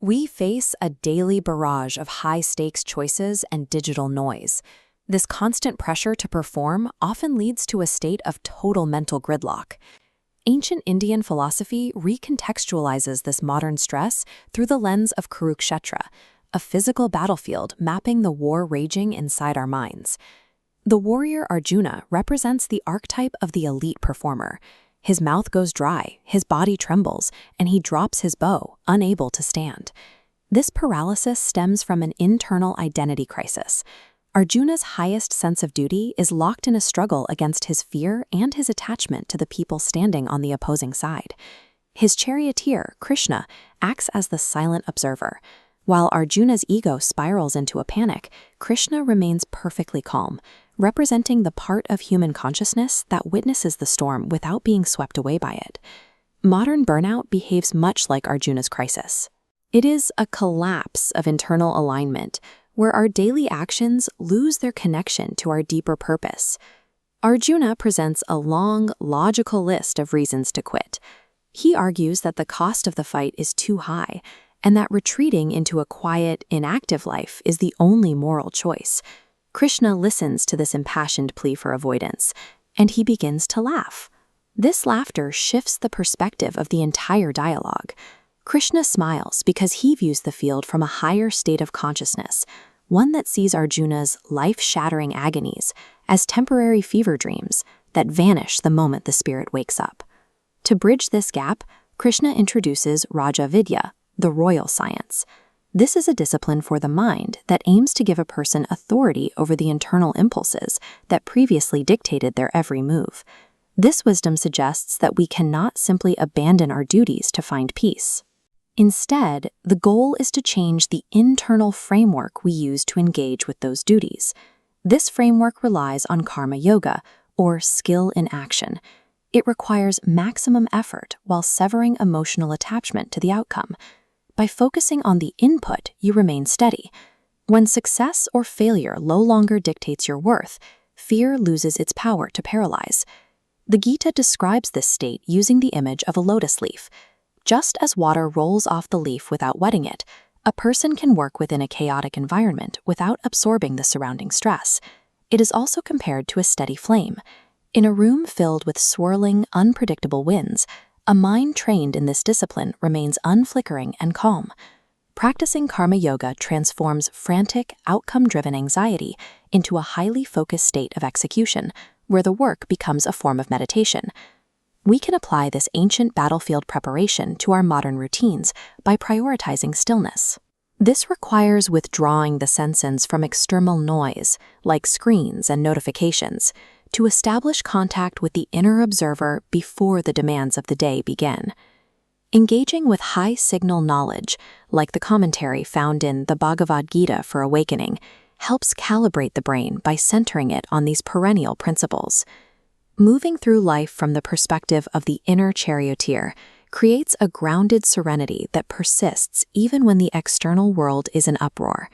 We face a daily barrage of high-stakes choices and digital noise. This constant pressure to perform often leads to a state of total mental gridlock. Ancient Indian philosophy recontextualizes this modern stress through the lens of Kurukshetra, a physical battlefield mapping the war raging inside our minds. The warrior Arjuna represents the archetype of the elite performer. His mouth goes dry, his body trembles, and he drops his bow, unable to stand. This paralysis stems from an internal identity crisis. Arjuna's highest sense of duty is locked in a struggle against his fear and his attachment to the people standing on the opposing side. His charioteer, Krishna, acts as the silent observer. While Arjuna's ego spirals into a panic, Krishna remains perfectly calm, representing the part of human consciousness that witnesses the storm without being swept away by it. Modern burnout behaves much like Arjuna's crisis. It is a collapse of internal alignment, where our daily actions lose their connection to our deeper purpose. Arjuna presents a long, logical list of reasons to quit. He argues that the cost of the fight is too high, and that retreating into a quiet, inactive life is the only moral choice. Krishna listens to this impassioned plea for avoidance, and he begins to laugh. This laughter shifts the perspective of the entire dialogue. Krishna smiles because he views the field from a higher state of consciousness, one that sees Arjuna's life-shattering agonies as temporary fever dreams that vanish the moment the spirit wakes up. To bridge this gap, Krishna introduces Raja Vidya, the royal science. This is a discipline for the mind that aims to give a person authority over the internal impulses that previously dictated their every move. This wisdom suggests that we cannot simply abandon our duties to find peace. Instead, the goal is to change the internal framework we use to engage with those duties. This framework relies on karma yoga, or skill in action. It requires maximum effort while severing emotional attachment to the outcome. By focusing on the input, you remain steady. When success or failure no longer dictates your worth, fear loses its power to paralyze. The Gita describes this state using the image of a lotus leaf. Just as water rolls off the leaf without wetting it, a person can work within a chaotic environment without absorbing the surrounding stress. It is also compared to a steady flame. In a room filled with swirling, unpredictable winds, a mind trained in this discipline remains unflickering and calm. Practicing karma yoga transforms frantic, outcome-driven anxiety into a highly focused state of execution, where the work becomes a form of meditation. We can apply this ancient battlefield preparation to our modern routines by prioritizing stillness. This requires withdrawing the senses from external noise, like screens and notifications, to establish contact with the inner observer before the demands of the day begin. Engaging with high-signal knowledge, like the commentary found in the Bhagavad Gita for awakening, helps calibrate the brain by centering it on these perennial principles. Moving through life from the perspective of the inner charioteer creates a grounded serenity that persists even when the external world is in uproar.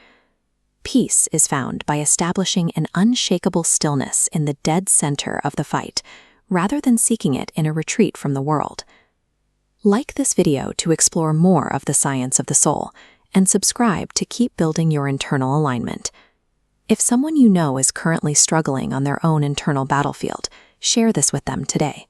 Peace is found by establishing an unshakable stillness in the dead center of the fight, rather than seeking it in a retreat from the world. Like this video to explore more of the science of the soul, and subscribe to keep building your internal alignment. If someone you know is currently struggling on their own internal battlefield, share this with them today.